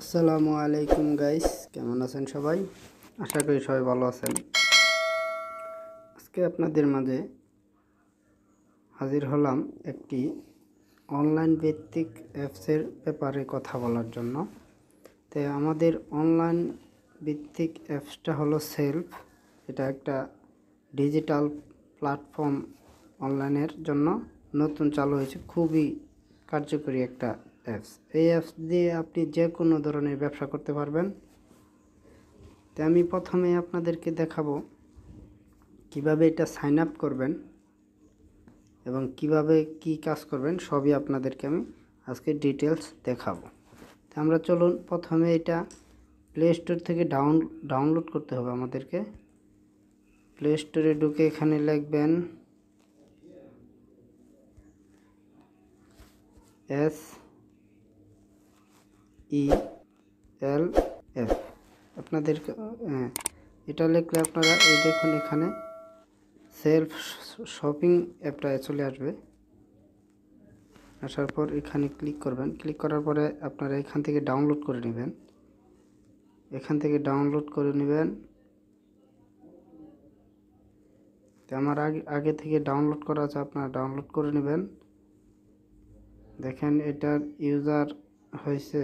আসসালামু আলাইকুম গাইস, কেমন আছেন সবাই? আশা করি সবাই ভালো আছেন। আজকে আপনাদের মাঝে হাজির হলাম একটি অনলাইন ভিত্তিক অ্যাপসের ব্যাপারে কথা বলার জন্য। তো আমাদের অনলাইন ভিত্তিক অ্যাপসটা হলো সেলফ। এটা একটা ডিজিটাল প্ল্যাটফর্ম, অনলাইনের জন্য নতুন চালু হয়েছে। খুবই কার্যকরী একটা অ্যাপস। এই অ্যাপস দিয়ে আপনি যে কোনো ধরনের ব্যবসা করতে পারবেন। তো আমি প্রথমে আপনাদেরকে দেখাবো কিভাবে এটা সাইন আপ করবেন এবং কিভাবে কি কাজ করবেন, সবই আপনাদেরকে আমি আজকে ডিটেলস দেখাবো। তো আমরা চলুন, প্রথমে এটা প্লে স্টোর থেকে ডাউনলোড করতে হবে আমাদেরকে। প্লে স্টোরে ঢুকে এখানে লিখবেন SELF। আপনাদের এটা লিখলে আপনারা এই দেখুন, এখানে সেলফ শপিং অ্যাপটা চলে আসবে। আসার পর এখানে ক্লিক করবেন। ক্লিক করার পরে আপনারা এখান থেকে ডাউনলোড করে নেবেন। তো আমার আগে থেকে ডাউনলোড করা আছে, আপনারা ডাউনলোড করে নেবেন। দেখেন এটার ইউজার হয়েছে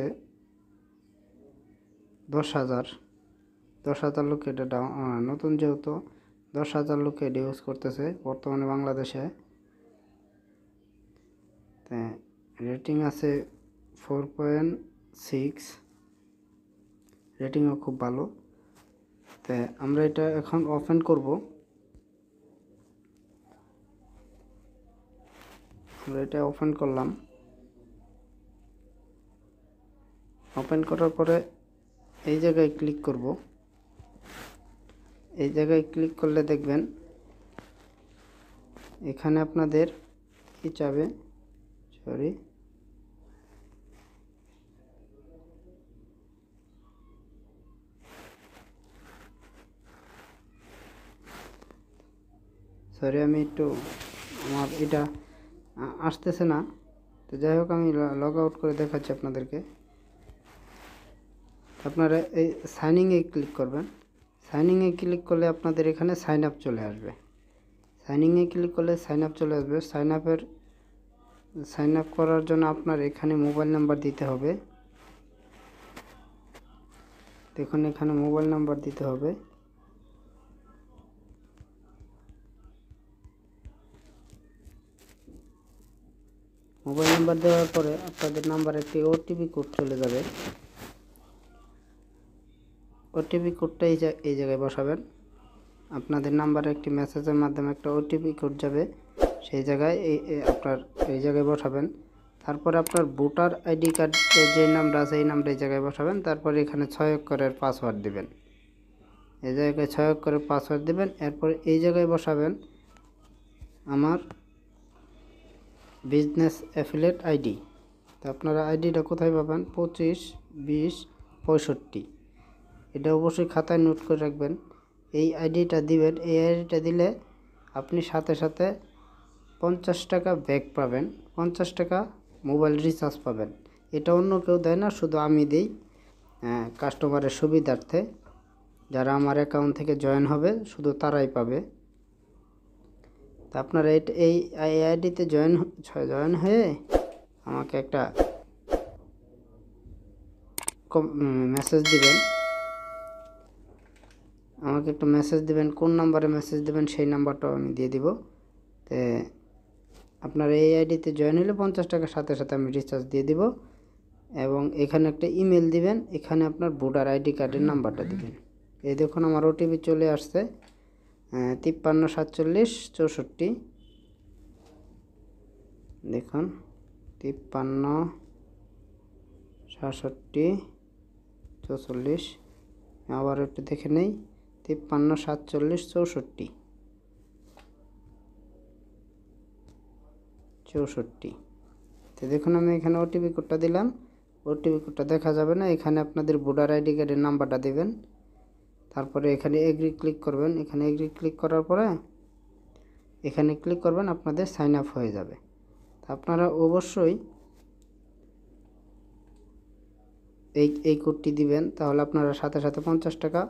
10,000 লোক। এটা নতুন, যেহেতু 10,000 লোক এটা ইউজ করতেছে বর্তমানে বাংলাদেশে। রেটিং আছে 4.6, রেটিংও খুব ভালো। তো আমরা এটা এখন ওপেন করব। আমরা এটা ওপেন করলাম। ওপেন করার পরে এই জায়গায় ক্লিক করব। এই জায়গায় ক্লিক করলে দেখবেন এখানে আপনাদের কি চাবে, সরি আমি একটু, আমার এটা আসতেছে না। তো যাই হোক, আমি লগ আউট করে দেখাচ্ছি আপনাদেরকে। আপনারা এই সাইনিংয়ে ক্লিক করবেন। সাইনিংয়ে ক্লিক করলে আপনাদের এখানে সাইন আপ চলে আসবে। সাইনিংয়ে ক্লিক করলে সাইন আপ চলে আসবে। সাইন আপ করার জন্য আপনার এখানে মোবাইল নাম্বার দিতে হবে। দেখুন এখানে মোবাইল নাম্বার দিতে হবে। মোবাইল নাম্বার দেওয়ার পরে আপনাদের নাম্বারে একটি ওটিপি কোড চলে যাবে। ওটিপি কোডটা এই জায়গায় বসাবেন। আপনাদের নাম্বারে একটি মেসেজের মাধ্যমে একটা ওটিপি কোড যাবে, সেই জায়গায় এই জায়গায় বসাবেন। তারপরে আপনার ভোটার আইডি কার্ডে যে নামটা আছে এই নামটা এই জায়গায় বসাবেন। তারপরে এখানে 6 অক্ষরের পাসওয়ার্ড দিবেন। এই জায়গায় 6 অক্ষরের পাসওয়ার্ড দিবেন। এরপর এই জায়গায় বসাবেন আমার বিজনেস অ্যাফিলিয়েট আইডি। তো আপনারা আইডিটা কোথায় পাবেন? 252065। এটা অবশ্যই খাতায় নোট করে রাখবেন। এই আইডিটা দিবেন। এই আইডিটা দিলে আপনি সাথে সাথে 50 টাকা ব্যাক পাবেন, 50 টাকা মোবাইল রিচার্জ পাবেন। এটা অন্য কেউ দেয় না, শুধু আমি দিই কাস্টমারের সুবিধার্থে। যারা আমার অ্যাকাউন্ট থেকে জয়েন হবে শুধু তারাই পাবে। তা আপনারা এই আইডিতে জয়েন হয়ে আমাকে একটা মেসেজ দিবেন। কোন নাম্বারে মেসেজ দিবেন সেই নাম্বারটাও আমি দিয়ে দিব। তো আপনার এই আইডিতে জয়েন হলে 50 টাকার সাথে সাথে আমি রিচার্জ দিয়ে দিব। এবং এখানে একটা ইমেল দিবেন, এখানে আপনার ভোটার আইডি কার্ডের নাম্বারটা দিবেন। এই দেখুন আমার ওটিপি চলে আসছে 534764। দেখুন 536764। আবার একটু দেখে নেই, 534764। তো দেখুন আমি এখানে ওটিপি কোডটা দিলাম। ওটিপি কোডটা দেখা যাবে না, এখানে আপনাদের ভোটার আইডি কার্ডের নাম্বারটা দিবেন। তারপরে এখানে এগ্রি ক্লিক করবেন। এখানে এগ্রি ক্লিক করার পরে এখানে ক্লিক করবেন, আপনাদের সাইন আপ হয়ে যাবে। আপনারা অবশ্যই এই কোডটি দিবেন, তাহলে আপনারা সাথে সাথে 50 টাকা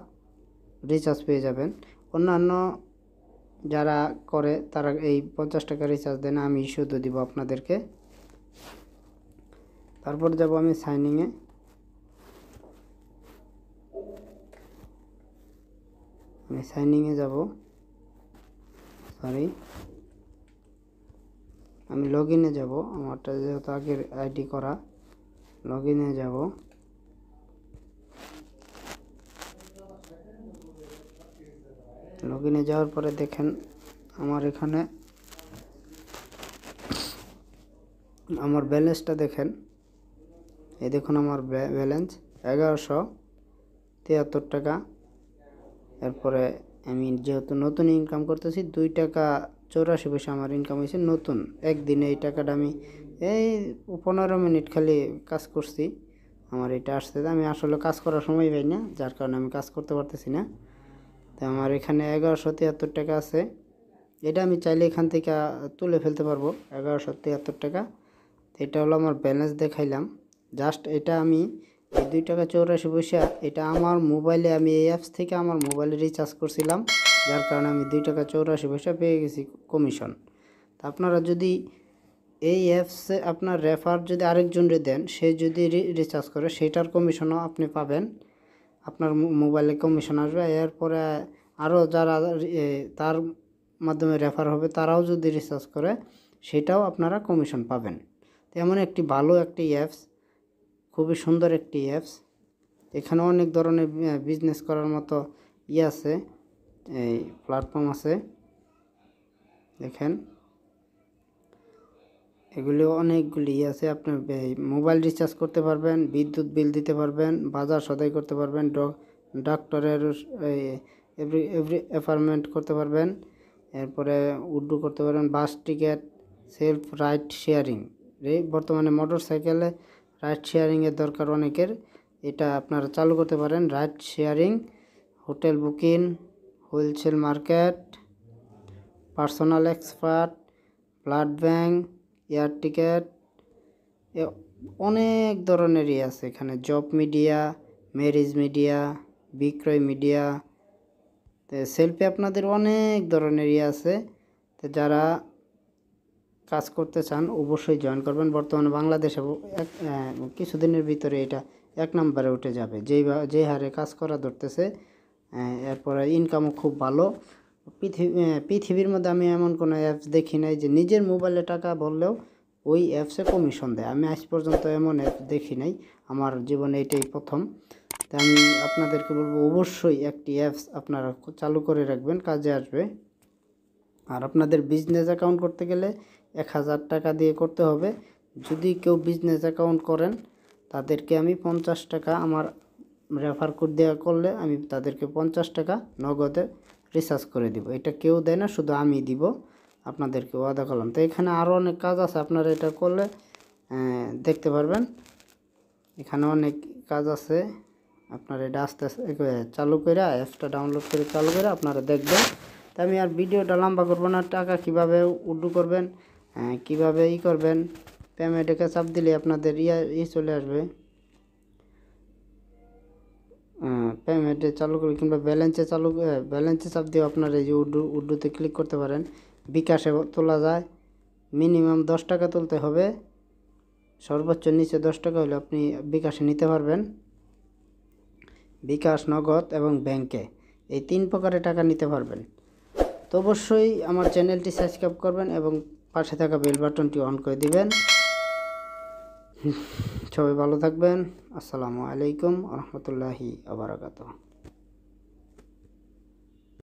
রিচার্জ পেয়ে যাবেন। অন্যান্য যারা করে তারা এই 50 টাকা রিচার্জ দেন, আমি শুধু দিব আপনাদেরকে। তারপর যাব আমি সাইনিংয়ে। আমি সাইনিংয়ে যাব, সরি আমি লগ ইনে যাব, আমারটা যেহেতু আগের আইডি করা। লগ ইনে যাব, লগ ইনে যাওয়ার পরে দেখেন আমার এখানে আমার ব্যালেন্সটা দেখেন। এই দেখুন আমার ব্যালেন্স 1173 টাকা। এরপরে আমি যেহেতু নতুন ইনকাম করতেছি 2 টাকা 84 পয়সা আমার ইনকাম হয়েছে নতুন। একদিনে এই টাকাটা আমি এই 15 মিনিট খালি কাজ করছি, আমার এটা আসছে। আমি আসলে কাজ করার সময় পাই না, যার কারণে আমি কাজ করতে পারতেছি না। তো আমার এখানে 1173 টাকা আছে। এটা আমি চাইলে এখান থেকে তুলে ফেলতে পারবো 1173 টাকা। এটা হলো আমার ব্যালেন্স দেখাইলাম। জাস্ট এটা আমি এই 2 টাকা 84 পয়সা এটা আমার মোবাইলে, আমি এই অ্যাপস থেকে আমার মোবাইলে রিচার্জ করছিলাম, যার কারণে আমি 2 টাকা 84 পয়সা পেয়ে গেছি কমিশন। তা আপনারা যদি এই অ্যাপসে আপনার রেফার যদি আরেকজনরে দেন, সে যদি রিচার্জ করে সেটার কমিশনও আপনি পাবেন, আপনার মোবাইলে কমিশন আসবে। এরপরে আরও যারা তার মাধ্যমে রেফার হবে তারাও যদি রিচার্জ করে সেটাও আপনারা কমিশন পাবেন। তেমন একটি ভালো একটি অ্যাপস, খুবই সুন্দর একটি অ্যাপস। এখানে অনেক ধরনের বিজনেস করার মতো আছে, এই প্ল্যাটফর্ম আছে দেখেন। এগুলো অনেকগুলি আছে। আপনি মোবাইল রিচার্জ করতে পারবেন, বিদ্যুৎ বিল দিতে পারবেন, বাজার সদাই করতে পারবেন, ডাক্তারের এভরি অ্যাপয়েন্টমেন্ট করতে পারবেন, এরপরে উর্দু করতে পারবেন, বাস টিকিট, সেলফ রাইড শেয়ারিং। বর্তমানে মোটর সাইকেলে রাইড শেয়ারিংয়ের দরকার অনেকের, এটা আপনারা চালু করতে পারেন। Ride sharing, hotel booking, wholesale market, personal expert, blood bank, air ticket, অনেক ধরনেরই আছে এখানে। জব মিডিয়া, ম্যারেজ মিডিয়া, বিক্রয় মিডিয়া, তো সেলফি আপনাদের অনেক ধরনেরই আছে। তো যারা কাজ করতে চান অবশ্যই জয়েন করবেন। বর্তমানে বাংলাদেশে কিছুদিনের ভিতরে এটা 1 নম্বরে উঠে যাবে, যে হারে কাজ করা ধরতেছে। এরপরে ইনকামও খুব ভালো। পৃথিবীর মধ্যে আমি এমন কোনো অ্যাপস দেখি নাই যে নিজের মোবাইলে টাকা বললেও ওই অ্যাপসে কমিশন দেয়। আমি আজ পর্যন্ত এমন অ্যাপস দেখি নাই, আমার জীবনে এটাই প্রথম। তাই আমি আপনাদেরকে বলবো অবশ্যই একটি অ্যাপস আপনারা চালু করে রাখবেন, কাজে আসবে। আর আপনাদের বিজনেস অ্যাকাউন্ট করতে গেলে 1000 টাকা দিয়ে করতে হবে। যদি কেউ বিজনেস অ্যাকাউন্ট করেন তাদেরকে আমি 50 টাকা আমার রেফার কোড দেওয়া করলে আমি তাদেরকে 50 টাকা নগদে রিচার্জ করে দিব। এটা কেউ দেয় না, শুধু আমি দিব, আপনাদেরকে ওয়াদা করলাম। তো এখানে আরও অনেক কাজ আছে, আপনারা এটা করলে দেখতে পারবেন। এখানে অনেক কাজ আছে, আপনারা এটা আস্তে আস্তে চালু করে অ্যাপসটা ডাউনলোড করে চালু করে আপনারা দেখবেন। তো আমি আর ভিডিওটা লম্বা করবো না। টাকা কিভাবে উইথড্র করবেন, কিভাবে করবেন, পেমেন্টে চাপ দিলে আপনাদের চলে আসবে, পেমেন্টে চালু করে কিংবা ব্যালেন্সে চাপ দিয়ে আপনারা এই যে উর্দুতে ক্লিক করতে পারেন। বিকাশে তোলা যায়, মিনিমাম 10 টাকা তুলতে হবে, সর্বোচ্চ নিচে 10 টাকা হলে আপনি বিকাশে নিতে পারবেন। বিকাশ, নগদ এবং ব্যাংকে এই 3 প্রকারে টাকা নিতে পারবেন। তো অবশ্যই আমার চ্যানেলটি সাবস্ক্রাইব করবেন এবং পাশে থাকা বেল বাটনটি অন করে দিবেন। সবাই ভালো থাকবেন। আসসালামু আলাইকুম ওয়া রাহমাতুল্লাহি ওয়া বারাকাতুহু।